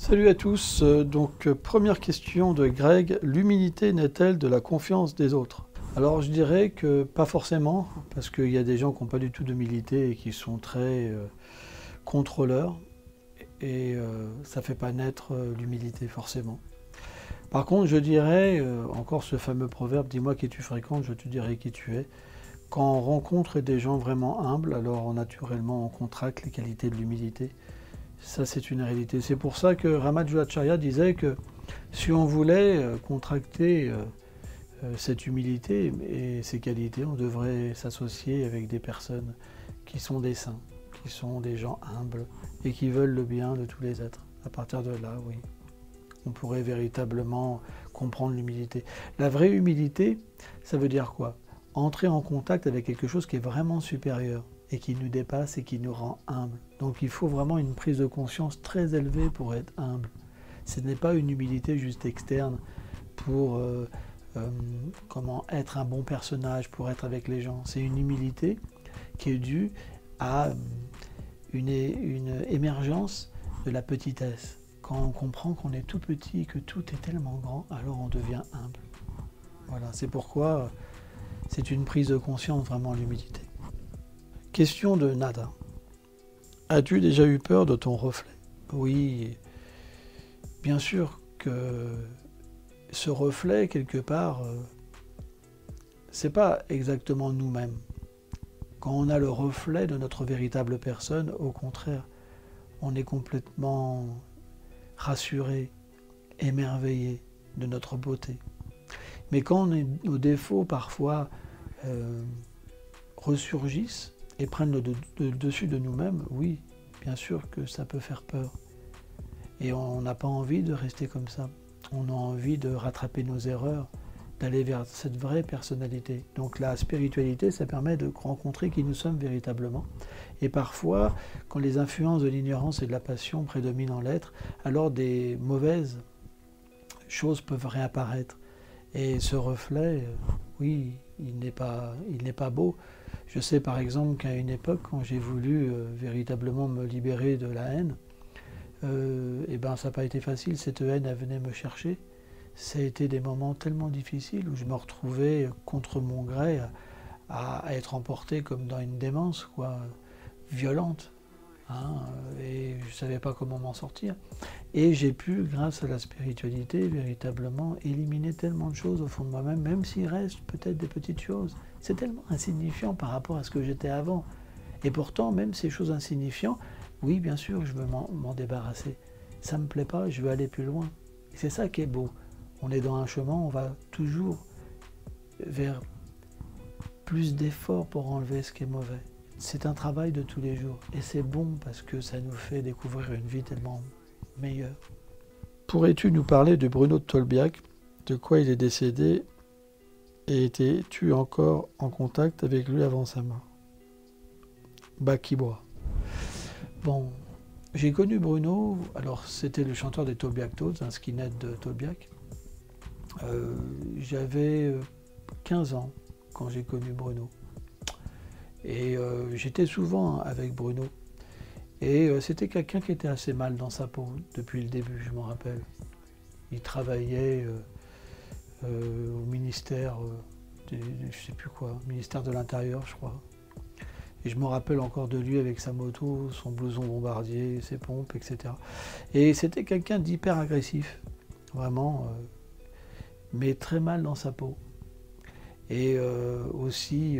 Salut à tous. Première question de Greg, l'humilité naît-elle de la confiance des autres? Alors je dirais que pas forcément, parce qu'il y a des gens qui n'ont pas du tout d'humilité et qui sont très contrôleurs, et ça ne fait pas naître l'humilité forcément. Par contre, je dirais, encore ce fameux proverbe, dis-moi qui tu fréquentes, je te dirai qui tu es. Quand on rencontre des gens vraiment humbles, alors naturellement on contracte les qualités de l'humilité. Ça, c'est une réalité. C'est pour ça que Ramajacharya disait que si on voulait contracter cette humilité et ces qualités, on devrait s'associer avec des personnes qui sont des saints, qui sont des gens humbles et qui veulent le bien de tous les êtres. À partir de là, oui, on pourrait véritablement comprendre l'humilité. La vraie humilité, ça veut dire quoi? Entrer en contact avec quelque chose qui est vraiment supérieur et qui nous dépasse et qui nous rend humbles. Donc il faut vraiment une prise de conscience très élevée pour être humble. Ce n'est pas une humilité juste externe pour comment être un bon personnage, pour être avec les gens. C'est une humilité qui est due à une émergence de la petitesse. Quand on comprend qu'on est tout petit et que tout est tellement grand, alors on devient humble. Voilà, c'est pourquoi c'est une prise de conscience vraiment l'humilité. Question de Nada. As-tu déjà eu peur de ton reflet? Oui, bien sûr que ce reflet, quelque part, c'est pas exactement nous-mêmes. Quand on a le reflet de notre véritable personne, au contraire, on est complètement rassuré, émerveillé de notre beauté. Mais quand nos défauts, parfois, ressurgissent, et prennent le dessus de nous-mêmes, oui, bien sûr que ça peut faire peur. Et on n'a pas envie de rester comme ça. On a envie de rattraper nos erreurs, d'aller vers cette vraie personnalité. Donc la spiritualité, ça permet de rencontrer qui nous sommes véritablement. Et parfois, quand les influences de l'ignorance et de la passion prédominent en l'être, alors des mauvaises choses peuvent réapparaître. Et ce reflet, oui, il n'est pas beau. Je sais par exemple qu'à une époque, quand j'ai voulu véritablement me libérer de la haine, et ben ça n'a pas été facile, cette haine elle venait me chercher. Ça a été des moments tellement difficiles où je me retrouvais contre mon gré à être emporté comme dans une démence, quoi, violente. Et je ne savais pas comment m'en sortir. Et j'ai pu, grâce à la spiritualité, véritablement éliminer tellement de choses au fond de moi-même, même s'il reste peut-être des petites choses. C'est tellement insignifiant par rapport à ce que j'étais avant. Et pourtant, même ces choses insignifiantes, oui, bien sûr, je veux m'en débarrasser. Ça ne me plaît pas, je veux aller plus loin. Et c'est ça qui est beau. On est dans un chemin, on va toujours vers plus d'efforts pour enlever ce qui est mauvais. C'est un travail de tous les jours. Et c'est bon parce que ça nous fait découvrir une vie tellement meilleure. Pourrais-tu nous parler de Bruno de Tolbiac, de quoi il est décédé et étais-tu encore en contact avec lui avant sa mort? Bakibois. Bon, j'ai connu Bruno, alors c'était le chanteur des Tolbiac Toads, un skinhead de Tolbiac. J'avais 15 ans quand j'ai connu Bruno. Et j'étais souvent avec Bruno. Et c'était quelqu'un qui était assez mal dans sa peau depuis le début, je m'en rappelle. Il travaillait au ministère, je sais plus quoi, ministère de l'Intérieur, je crois. Et je me rappelle encore de lui avec sa moto, son blouson bombardier, ses pompes, etc. Et c'était quelqu'un d'hyper agressif, vraiment, mais très mal dans sa peau. Et aussi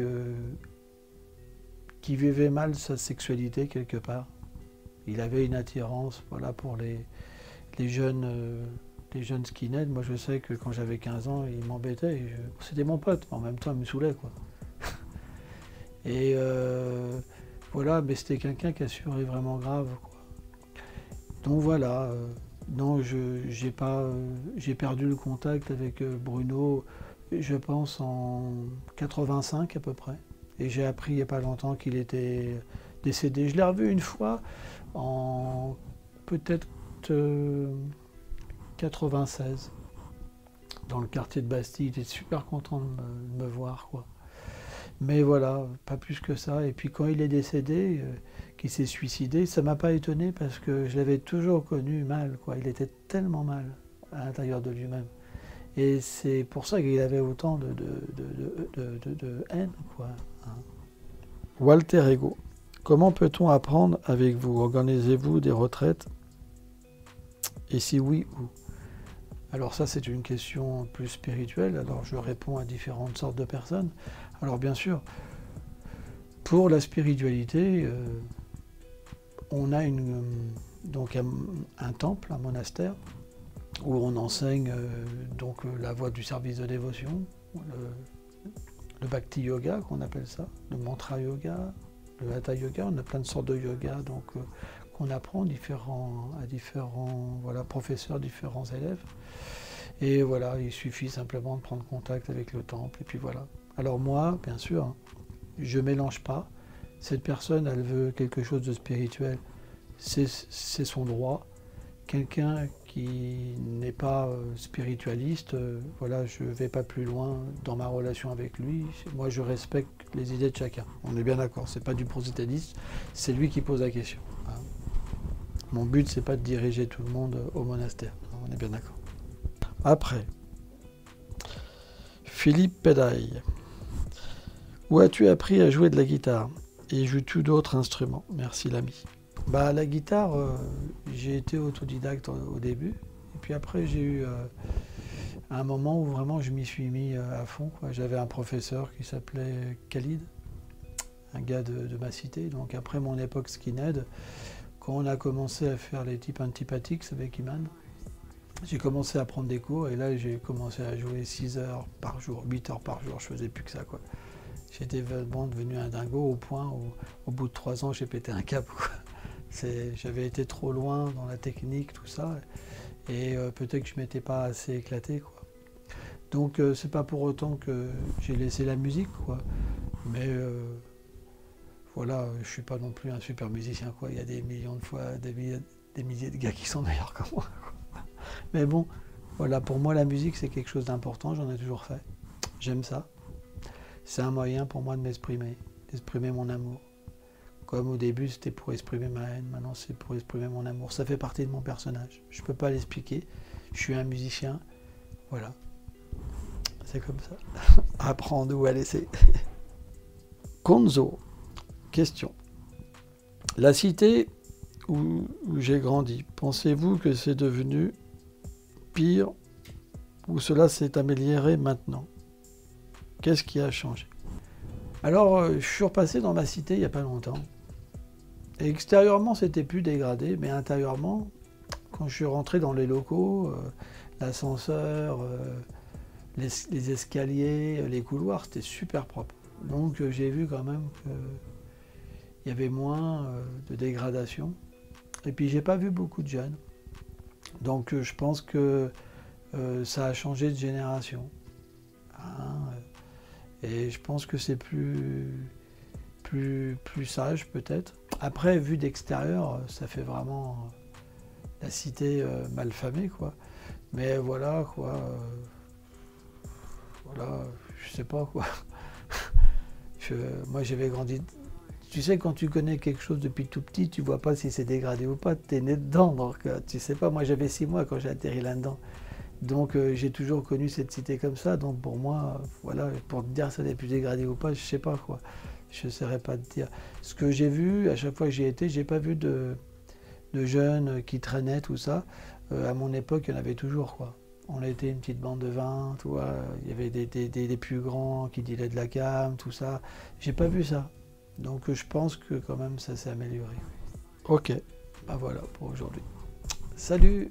qui vivait mal sa sexualité quelque part. Il avait une attirance, voilà, pour les jeunes skinheads. Moi, je sais que quand j'avais 15 ans, il m'embêtait. C'était mon pote, mais en même temps, il me saoulait, quoi. Et voilà, mais c'était quelqu'un qui assurait vraiment grave, quoi. Donc voilà, non, j'ai perdu le contact avec Bruno, je pense en 85 à peu près. Et j'ai appris il n'y a pas longtemps qu'il était décédé. Je l'ai revu une fois en peut-être 96, dans le quartier de Bastille. Il était super content de me voir, quoi. Mais voilà, pas plus que ça. Et puis quand il est décédé, qui s'est suicidé, ça m'a pas étonné parce que je l'avais toujours connu mal, quoi. Il était tellement mal à l'intérieur de lui-même. Et c'est pour ça qu'il avait autant de haine, quoi. Hein. Walter Ego. Comment peut-on apprendre avec vous? Organisez-vous des retraites? Et si oui, où? Alors ça, c'est une question plus spirituelle. Alors je réponds à différentes sortes de personnes. Alors bien sûr, pour la spiritualité, on a donc un temple, un monastère, où on enseigne la voie du service de dévotion, le bhakti yoga qu'on appelle ça, le mantra yoga, le hatha yoga. On a plein de sortes de yoga qu'on apprend à différents professeurs, différents élèves. Et voilà, il suffit simplement de prendre contact avec le temple, et puis voilà. Alors moi, bien sûr, je ne mélange pas. Cette personne, elle veut quelque chose de spirituel, c'est son droit. Quelqu'un qui n'est pas spiritualiste, voilà, je ne vais pas plus loin dans ma relation avec lui. Moi, je respecte les idées de chacun. On est bien d'accord, c'est pas du prosélytisme, c'est lui qui pose la question. Hein. Mon but, c'est pas de diriger tout le monde au monastère. On est bien d'accord. Après, Philippe Pédaille. Où as-tu appris à jouer de la guitare? Et joues-tu d'autres instruments? Merci l'ami. Bah, la guitare, j'ai été autodidacte au début. Et puis après, j'ai eu un moment où vraiment je m'y suis mis à fond. J'avais un professeur qui s'appelait Khalid, un gars de ma cité. Donc après mon époque skinhead, quand on a commencé à faire les types antipathiques avec Iman, j'ai commencé à prendre des cours. Et là, j'ai commencé à jouer 6 heures par jour, 8 heures par jour. Je faisais plus que ça, quoi. J'étais vraiment devenu un dingo au point où, au bout de 3 ans, j'ai pété un câble, quoi. J'avais été trop loin dans la technique, tout ça, et peut-être que je ne m'étais pas assez éclaté, quoi. Donc c'est pas pour autant que j'ai laissé la musique, quoi. Mais voilà, je suis pas non plus un super musicien, quoi. Il y a des millions de fois, des milliers de gars qui sont meilleurs que moi, quoi. Mais bon, voilà, pour moi la musique c'est quelque chose d'important, j'en ai toujours fait. J'aime ça. C'est un moyen pour moi de m'exprimer, d'exprimer mon amour. Comme au début, c'était pour exprimer ma haine, maintenant c'est pour exprimer mon amour. Ça fait partie de mon personnage. Je ne peux pas l'expliquer. Je suis un musicien. Voilà. C'est comme ça. Apprendre ou à laisser. Konzo. Question. La cité où j'ai grandi, pensez-vous que c'est devenu pire ou cela s'est amélioré maintenant? Qu'est-ce qui a changé? Alors, je suis repassé dans ma cité il n'y a pas longtemps. Et extérieurement, c'était plus dégradé, mais intérieurement, quand je suis rentré dans les locaux, l'ascenseur, les escaliers, les couloirs, c'était super propre. Donc j'ai vu quand même qu'il y avait moins de dégradation. Et puis j'ai pas vu beaucoup de jeunes. Donc je pense que ça a changé de génération. Hein, et je pense que c'est plus sage peut-être. Après, vu d'extérieur, ça fait vraiment la cité malfamée, quoi. Mais voilà, quoi. Voilà, je sais pas, quoi. Moi, j'avais grandi... Tu sais, quand tu connais quelque chose depuis tout petit, tu vois pas si c'est dégradé ou pas. Tu es né dedans, donc tu sais pas. Moi, j'avais 6 mois quand j'ai atterri là-dedans. Donc, j'ai toujours connu cette cité comme ça. Donc, pour moi, voilà, pour te dire si ça n'est plus dégradé ou pas, je sais pas, quoi. Je ne saurais pas te dire. Ce que j'ai vu, à chaque fois que j'y étais, j'ai pas vu de jeunes qui traînaient, tout ça. À mon époque, il y en avait toujours, quoi. On était une petite bande de 20, tu vois. Il y avait des plus grands qui disaient de la cam, tout ça. J'ai pas vu ça. Donc je pense que quand même ça s'est amélioré. Ok, bah voilà pour aujourd'hui. Salut!